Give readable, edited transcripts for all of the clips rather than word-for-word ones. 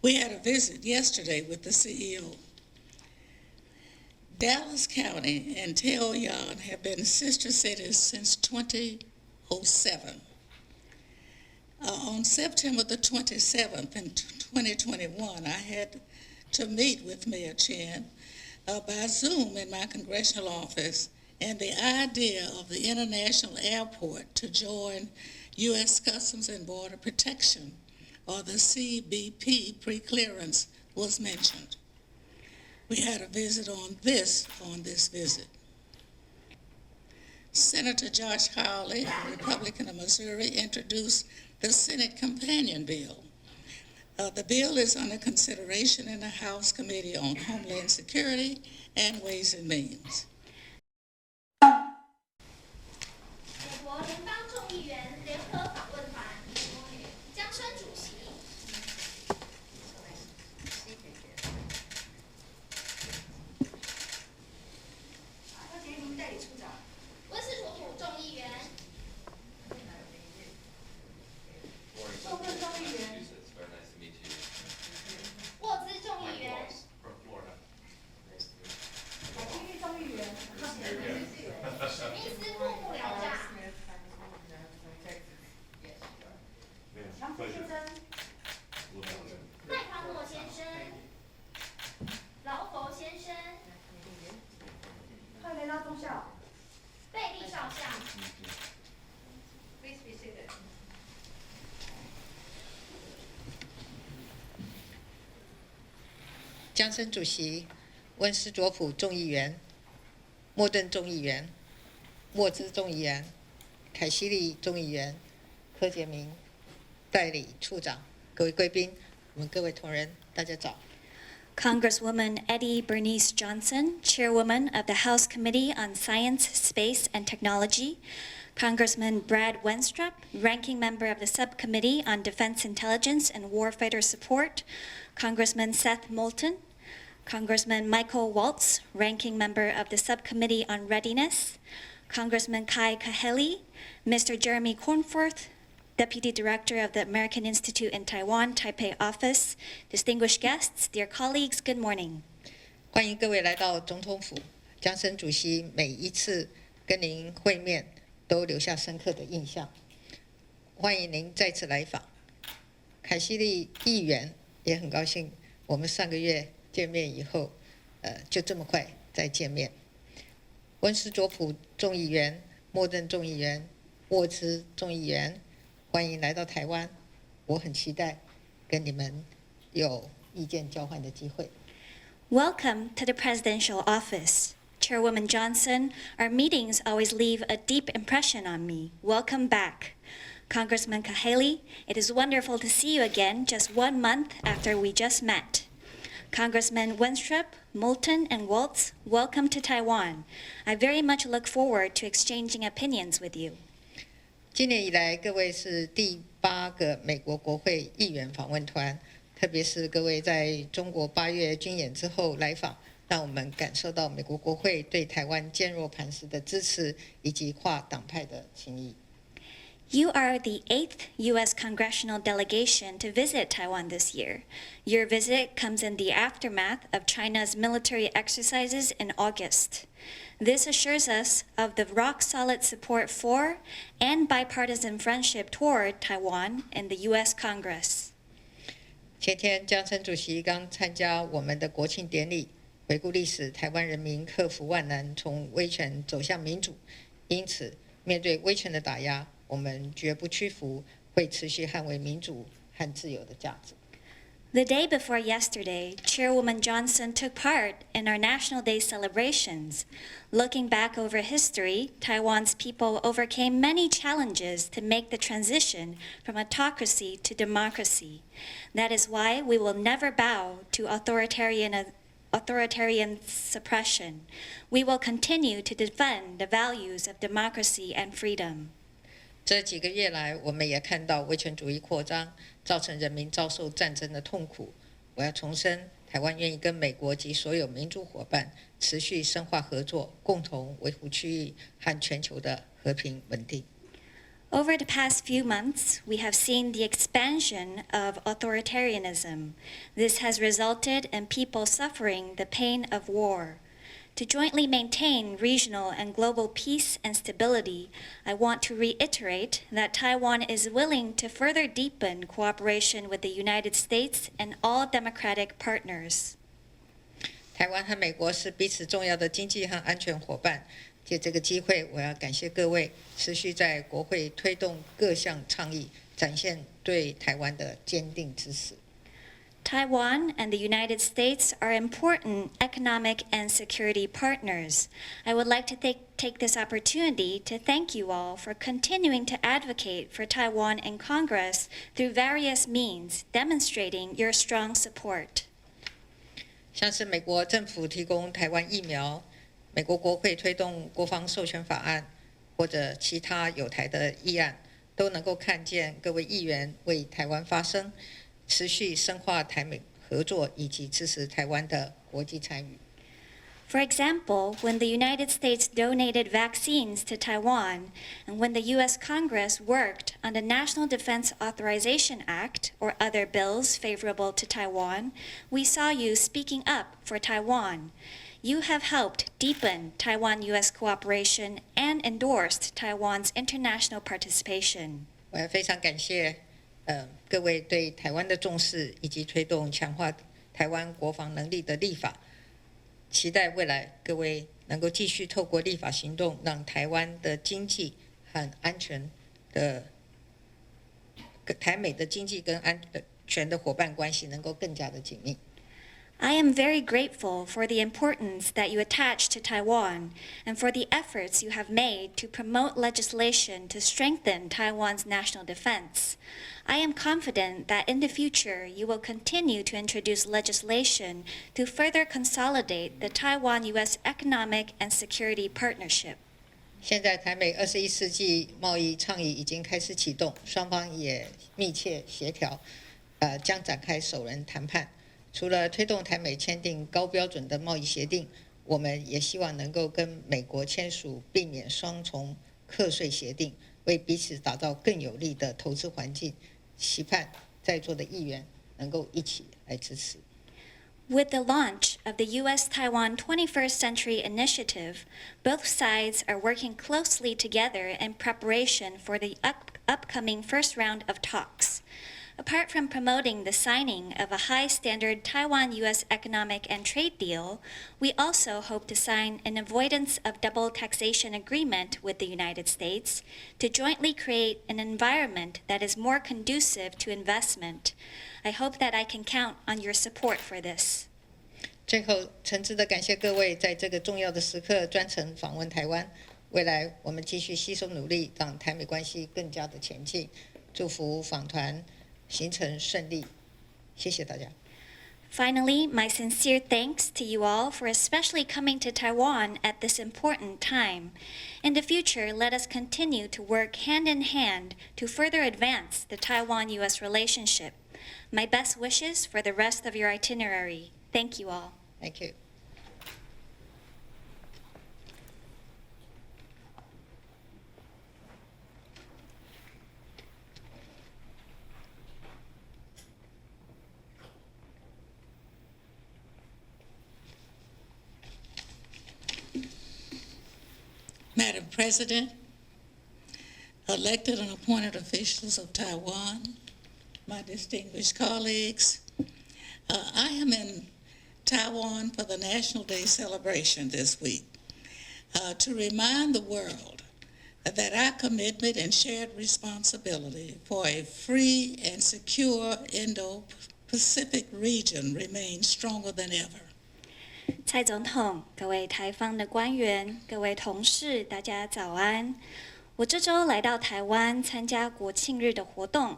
We had a visit yesterday with the CEO. Dallas County and Tailliard have been sister cities since 2007. On September the 27th in 2021, I had to meet with Mayor Chen by Zoom in my congressional office, and the idea of the international airport to join U.S. Customs and Border Protection, or the CBP pre-clearance, was mentioned. We had a visit on this visit. Senator Josh Hawley, a Republican of Missouri, introduced the Senate Companion Bill. The bill is under consideration in the House Committee on Homeland Security and Ways and Means. 美国联邦众议员联合访问团，江生主席。柯洁明代理处长。温斯佐普众议员。受任众议员。沃兹众议员。海基利众议员。史密斯副幕僚长。杨飞先生。麦康诺先生。劳佛先生。克雷拉中校。贝利少校。Please be seated. 江生主席、温斯佐普众议员、莫顿众议员、沃兹众议员、凯西利众议员、柯洁明代理处长、各位贵宾，我们各位同仁，大家早。Congresswoman Eddie Bernice Johnson, Chairwoman of the House Committee on Science, Space, and Technology, Congressman Brad Wenstrup, Ranking Member of the Subcommittee on Defense Intelligence and Warfighter Support, Congressman Seth Moulton, Congressman Michael Waltz, Ranking Member of the Subcommittee on Readiness, Congressman Kai Kahele, Mr. Jeremy Cornforth, Deputy Director of the American Institute in Taiwan, Taipei Office, distinguished guests, dear colleagues, good morning. 欢迎各位来到总统府。江生主席每一次跟您会面，都留下深刻的印象。欢迎您再次来访。凯西利议员也很高兴，我们上个月见面以后，就这么快再见面。温斯佐普众议员、莫顿众议员、沃兹众议员，欢迎来到台湾。我很期待跟你们有意见交换的机会。Welcome to the presidential office. Chairwoman Johnson, our meetings always leave a deep impression on me. Welcome back. Congressman Kahele, it is wonderful to see you again just 1 month after we just met. Congressman Wenstrup, Moulton, and Waltz, welcome to Taiwan. I very much look forward to exchanging opinions with you. 今年以来，各位是第8个美国国会议员访问团，特别是各位在中国8月军演之后来访，让我们感受到美国国会对台湾坚若磐石的支持，以及跨党派的情谊。You are the 8th U.S. congressional delegation to visit Taiwan this year. Your visit comes in the aftermath of China's military exercises in August. This assures us of the rock-solid support for and bipartisan friendship toward Taiwan in the U.S. Congress. 前天，江生主席刚参加我们的国庆典礼，回顾历史，台湾人民克服万难，从威权走向民主。因此，面对威权的打压，我们绝不屈服，会持续捍卫民主和自由的价值。The day before yesterday, Chairwoman Johnson took part in our National Day celebrations. Looking back over history, Taiwan's people overcame many challenges to make the transition from autocracy to democracy. That is why we will never bow to authoritarian suppression. We will continue to defend the values of democracy and freedom. 这几个月来，我们也看到威权主义扩张，造成人民遭受战争的痛苦。我要重申，台湾愿意跟美国及所有民主伙伴持续深化合作，共同维护区域和全球的和平稳定。Over the past few months, we have seen the expansion of authoritarianism. This has resulted in people suffering the pain of war. To jointly maintain regional and global peace and stability, I want to reiterate that Taiwan is willing to further deepen cooperation with the United States and all democratic partners. 台湾和美国是彼此重要的经济和安全伙伴。借这个机会，我要感谢各位持续在国会推动各项倡议，展现对台湾的坚定支持。Taiwan and the United States are important economic and security partners. I would like to take this opportunity to thank you all for continuing to advocate for Taiwan in Congress through various means, demonstrating your strong support. 像是美国政府提供台湾疫苗，美国国会推动国防授权法案，或者其他有台的议案，都能够看见各位议员为台湾发声，持续深化台美合作以及支持台湾的国际参与。For example, when the United States donated vaccines to Taiwan, and when the U.S. Congress worked on the National Defense Authorization Act or other bills favorable to Taiwan, we saw you speaking up for Taiwan. You have helped deepen Taiwan-U.S. cooperation and endorsed Taiwan's international participation. 我要非常感谢各位对台湾的重视，以及推动强化台湾国防能力的立法。期待未来各位能够继续透过立法行动，让台湾的经济和安全的台美的经济跟安全的伙伴关系能够更加的紧密。I am very grateful for the importance that you attach to Taiwan and for the efforts you have made to promote legislation to strengthen Taiwan's national defense. I am confident that in the future you will continue to introduce legislation to further consolidate the Taiwan-U.S. economic and security partnership. 现在台美21世纪贸易倡议已经开始启动，双方也密切协调，将展开首轮谈判。除了推动台美签订高标准的贸易协定，我们也希望能够跟美国签署避免双重课税协定，为彼此打造更有利的投资环境。期盼在座的议员能够一起来支持。With the launch of the U.S.-Taiwan 21st Century Initiative, both sides are working closely together in preparation for the upcoming first round of talks. Apart from promoting the signing of a high-standard Taiwan-U.S. economic and trade deal, we also hope to sign an avoidance of double taxation agreement with the United States to jointly create an environment that is more conducive to investment. I hope that I can count on your support for this. 最后，诚挚的感谢各位在这个重要的时刻专程访问台湾。未来我们继续携手努力，让台美关系更加的前进。祝福访团行程顺利，谢谢大家。Finally, my sincere thanks to you all for especially coming to Taiwan at this important time. In the future, let us continue to work hand in hand to further advance the Taiwan-U.S. relationship. My best wishes for the rest of your itinerary. Thank you all. Thank you. Madam President, elected and appointed officials of Taiwan, my distinguished colleagues, I am in Taiwan for the National Day celebration this week to remind the world that our commitment and shared responsibility for a free and secure Indo-Pacific region remains stronger than ever. 蔡总统、各位台方的官员、各位同事，大家早安。我这周来到台湾参加国庆日的活动。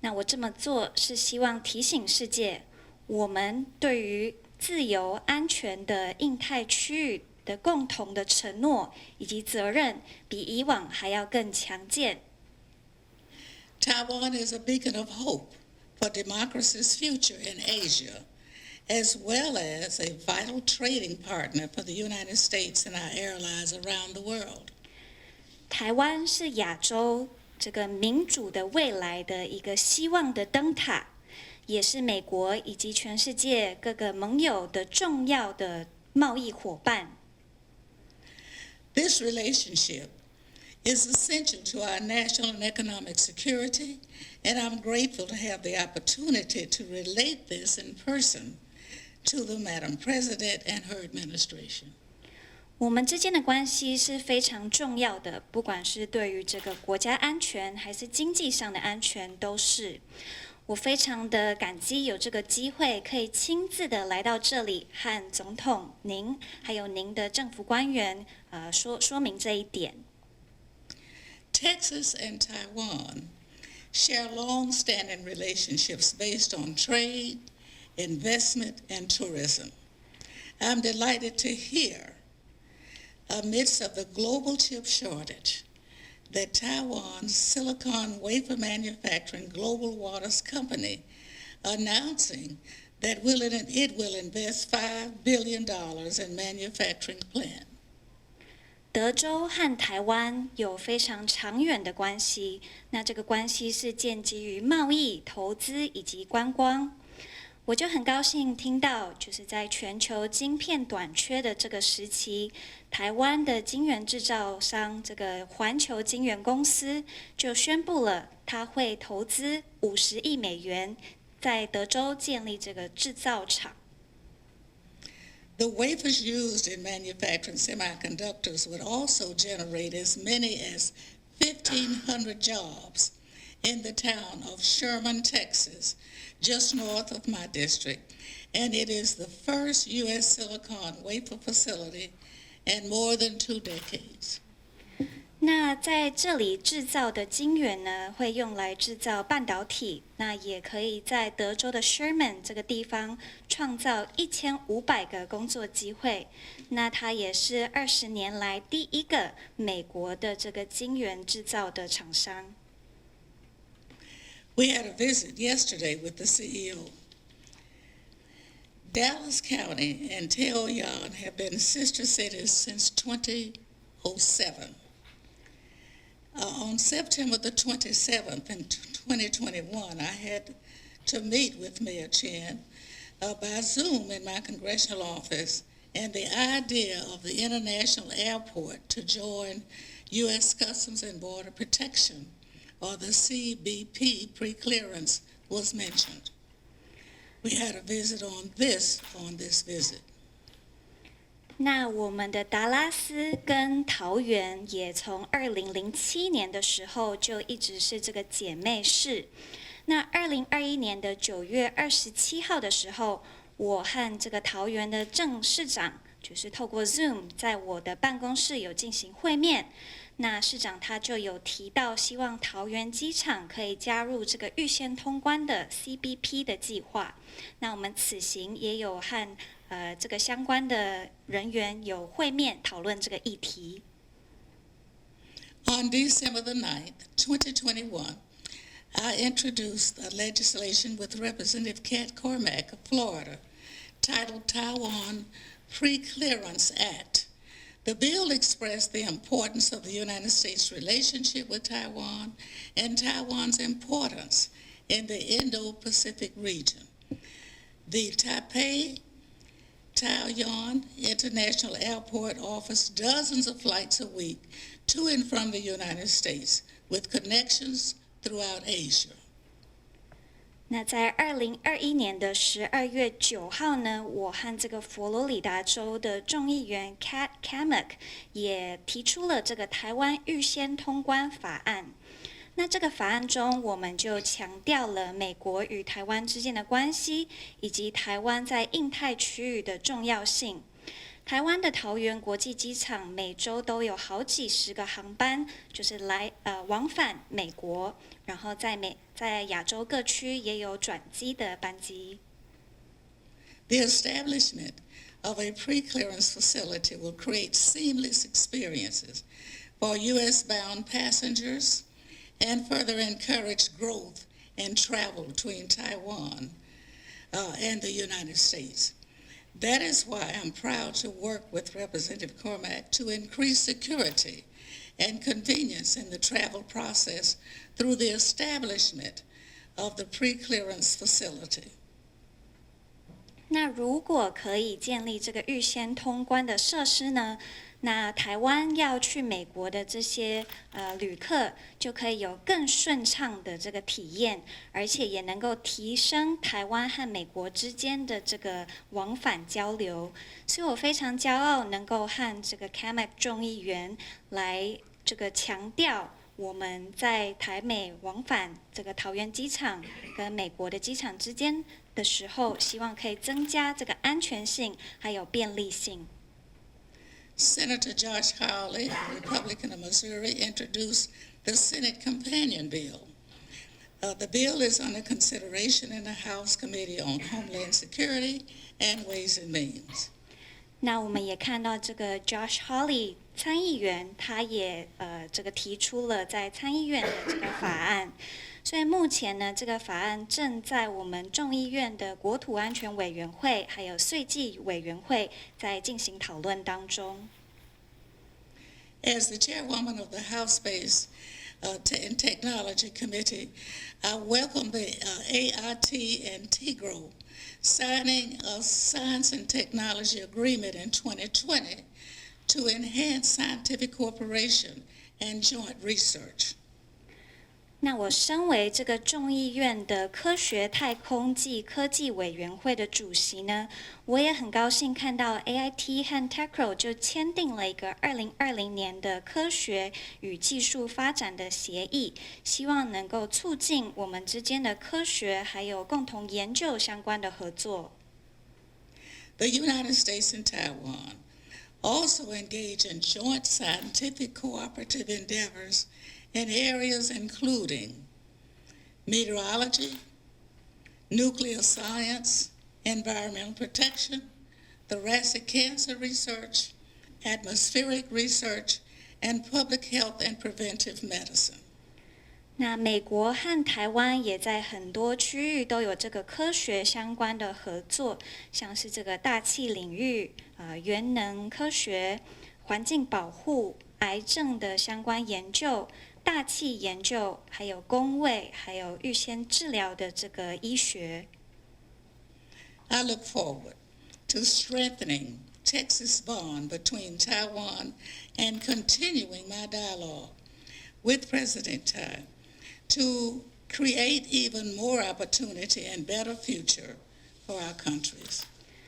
那我这么做是希望提醒世界，我们对于自由、安全的印太区域的共同的承诺以及责任，比以往还要更强健。Taiwan is a beacon of hope for democracy's future in Asia, as well as a vital trading partner for the United States and our allies around the world. 台湾是亚洲这个民主的未来的一个希望的灯塔，也是美国以及全世界各个盟友的重要的贸易伙伴。This relationship is essential to our national and economic security, and I'm grateful to have the opportunity to relate this in person to the Madam President and her administration. 我们之间的关系是非常重要的，不管是对于这个国家安全还是经济上的安全都是。我非常的感激有这个机会可以亲自的来到这里，和总统您还有您的政府官员说明这一点。Texas and Taiwan share long-standing relationships based on trade, investment, and tourism. I'm delighted to hear, amidst of the global chip shortage, that Taiwan's silicon wafer manufacturing Global Waters Company announcing that it will invest $5 billion in manufacturing plant. 德州和台湾有非常长远的关系，那这个关系是建基于贸易、投资以及观光。我就很高兴听到，就是在全球晶片短缺的这个时期，台湾的晶圆制造商这个环球晶圆公司就宣布了，它会投资50亿美元，在德州建立这个制造厂。The wafers used in manufacturing semiconductors would also generate as many as 1,500 jobs in the town of Sherman, Texas, just north of my district, and it is the first U.S. silicon wafer facility in more than 2 decades. 那在这里制造的晶圆呢，会用来制造半导体，那也可以在德州的 Sherman 这个地方创造1500个工作机会。那它也是20年来第一个美国的这个晶圆制造的厂商。We had a visit yesterday with the CEO. Dallas County and Taoyuan have been sister cities since 2007. On September the 27th in 2021, I had to meet with Mayor Chen by Zoom in my congressional office, and the idea of the international airport to join U.S. Customs and Border Protection, or the CBP pre-clearance, was mentioned. We had a visit on this visit. 那我们的达拉斯跟桃园也从2007年的时候就一直是这个姐妹市。那2021年的9月27号的时候，我和这个桃园的郑市长就是透过 Zoom 在我的办公室有进行会面。那市长他就有提到，希望桃园机场可以加入这个预先通关的 CBP 的计划。那我们此行也有和这个相关的人员有会面讨论这个议题。On December the 9th, 2021, I introduced a legislation with Representative Kat Cormack of Florida titled Taiwan Pre-Clearance Act. The bill expressed the importance of the United States' relationship with Taiwan and Taiwan's importance in the Indo-Pacific region. The Taipei Taoyuan International Airport offers dozens of flights a week to and from the United States with connections throughout Asia. 那在2021年的12月9号呢，我和这个佛罗里达州的众议员 Kat Cammack 也提出了这个台湾预先通关法案。那这个法案中，我们就强调了美国与台湾之间的关系，以及台湾在印太区域的重要性。台湾的桃园国际机场每周都有好几十个航班，就是往返美国，然后在亚洲各区也有转机的班机。The establishment of a pre-clearance facility will create seamless experiences for U.S.-bound passengers and further encourage growth and travel between Taiwan and the United States. That is why I'm proud to work with Representative Cormack to increase security and convenience in the travel process through the establishment of the pre-clearance facility. 那如果可以建立这个预先通关的设施呢，那台湾要去美国的这些旅客就可以有更顺畅的这个体验，而且也能够提升台湾和美国之间的这个往返交流。所以我非常骄傲能够和这个 CAMAC 众议员来这个强调我们在台美往返这个桃园机场跟美国的机场之间的时候，希望可以增加这个安全性还有便利性。Senator Josh Hawley, a Republican of Missouri, introduced the Senate Companion Bill. The bill is under consideration in the House Committee on Homeland Security and Ways and Means. 那我们也看到这个 Josh Hawley 参议员，他也这个提出了在参议院的这个法案。所以目前呢，这个法案正在我们众议院的国土安全委员会还有税计委员会在进行讨论当中。As the chairwoman of the House Space and Technology Committee, I welcome the AIT and TGRO signing a Science and Technology Agreement in 2020 to enhance scientific cooperation and joint research. 那我身为这个众议院的科学太空暨科技委员会的主席呢，我也很高兴看到 AIT 和 TechRo 就签订了一个2020年的科学与技术发展的协议，希望能够促进我们之间的科学还有共同研究相关的合作。The United States and Taiwan also engage in joint scientific cooperative endeavors in areas including meteorology, nuclear science, environmental protection, thoracic cancer research, atmospheric research, and public health and preventive medicine. 那美国和台湾也在很多区域都有这个科学相关的合作，像是这个大气领域、原能科学、环境保护、癌症的相关研究、大气研究，还有公卫，还有预先治疗的这个医学。I look forward to strengthening Texas bond between Taiwan and continuing my dialogue with President Tsai to create even more opportunity and better future for our countries.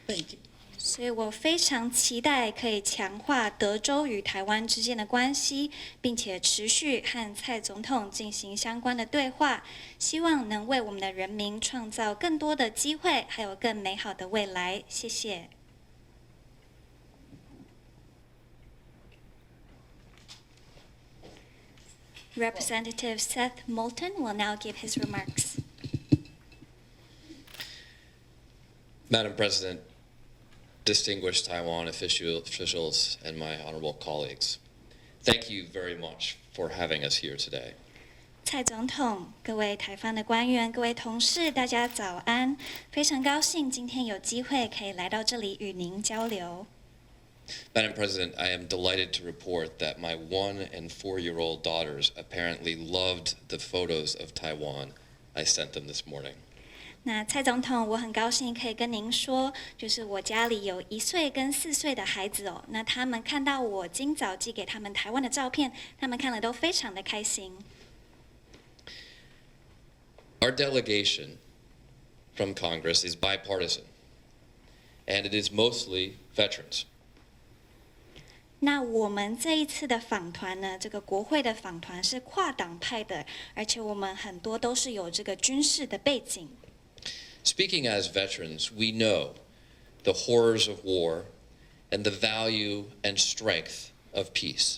Thank you. 所以我非常期待可以强化德州与台湾之间的关系，并且持续和蔡总统进行相关的对话，希望能为我们的人民创造更多的机会，还有更美好的未来。谢谢。Representative Seth Moulton will now give his remarks. Madam President, distinguished Taiwan officials, and my honorable colleagues, thank you very much for having us here today. 蔡总统、各位台方的官员、各位同事，大家早安！非常高兴今天有机会可以来到这里与您交流。Madam President, I am delighted to report that my 1- and 4-year-old daughters apparently loved the photos of Taiwan I sent them this morning. 那蔡总统，我很高兴可以跟您说，就是我家里有1岁跟4岁的孩子哦。那他们看到我今早寄给他们台湾的照片，他们看了都非常的开心。Our delegation from Congress is bipartisan, and it is mostly veterans. 那我们这一次的访团呢，这个国会的访团是跨党派的，而且我们很多都是有这个军事的背景。Speaking as veterans, we know the horrors of war and the value and strength of peace.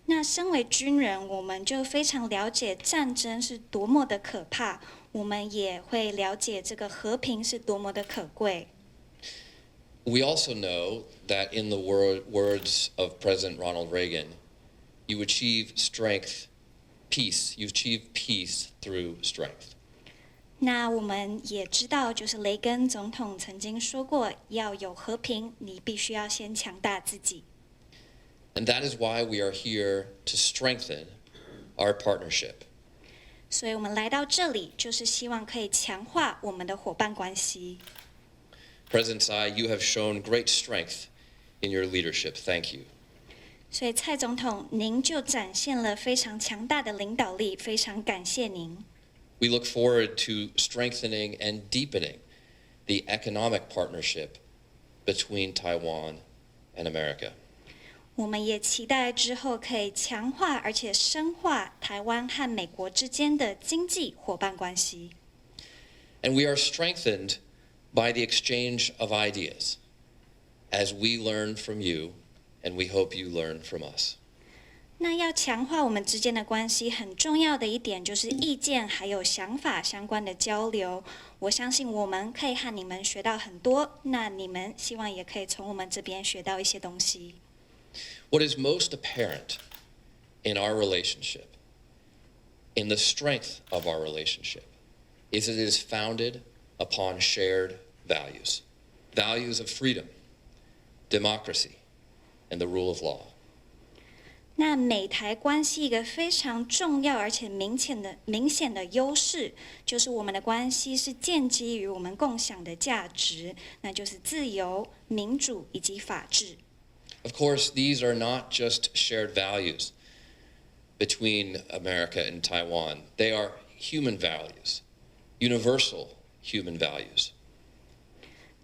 那身为军人，我们就非常了解战争是多么的可怕，我们也会了解这个和平是多么的可贵。We also know that in the words of President Ronald Reagan, you achieve strength, peace. You achieve peace through strength. 那我们也知道，就是雷根总统曾经说过，要有和平，你必须要先强大自己。And that is why we are here to strengthen our partnership. 所以我们来到这里，就是希望可以强化我们的伙伴关系。President Tsai, you have shown great strength in your leadership. Thank you. 所以蔡总统，您就展现了非常强大的领导力，非常感谢您。We look forward to strengthening and deepening the economic partnership between Taiwan and America. 我们也期待之后可以强化而且深化台湾和美国之间的经济伙伴关系。And we are strengthened by the exchange of ideas as we learn from you and we hope you learn from us. 那要强化我们之间的关系，很重要的一点就是意见还有想法相关的交流。我相信我们可以和你们学到很多，那你们希望也可以从我们这边学到一些东西。What is most apparent in our relationship, in the strength of our relationship, is that it is founded upon shared values, values of freedom, democracy, and the rule of law. 那美台关系一个非常重要而且明显的优势，就是我们的关系是建基于我们共享的价值，那就是自由、民主以及法治。Of course, these are not just shared values between America and Taiwan. They are human values, universal human values.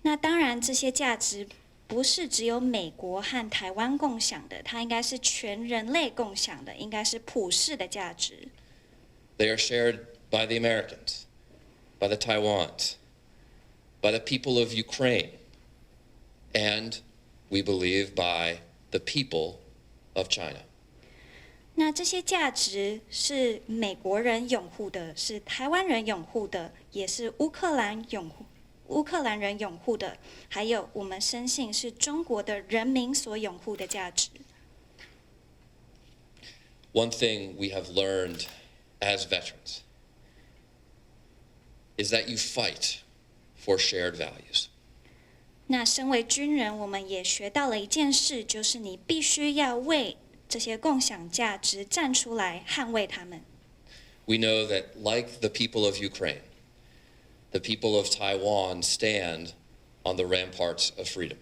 那当然，这些价值不是只有美国和台湾共享的，它应该是全人类共享的，应该是普世的价值。They are shared by the Americans, by the Taiwans, by the people of Ukraine, and we believe by the people of China. 那这些价值是美国人拥护的，是台湾人拥护的，也是乌克兰人拥护的，还有我们深信是中国的人民所拥护的价值。One thing we have learned as veterans is that you fight for shared values. 那身为军人，我们也学到了一件事，就是你必须要为这些共享价值站出来，捍卫他们。We know that, like the people of Ukraine, the people of Taiwan stand on the ramparts of freedom.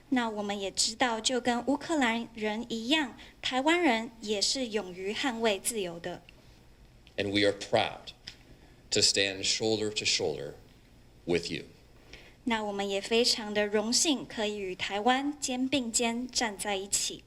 那我们也知道，就跟乌克兰人一样，台湾人也是勇于捍卫自由的。And we are proud to stand shoulder to shoulder with you. 那我们也非常的荣幸，可以与台湾肩并肩站在一起。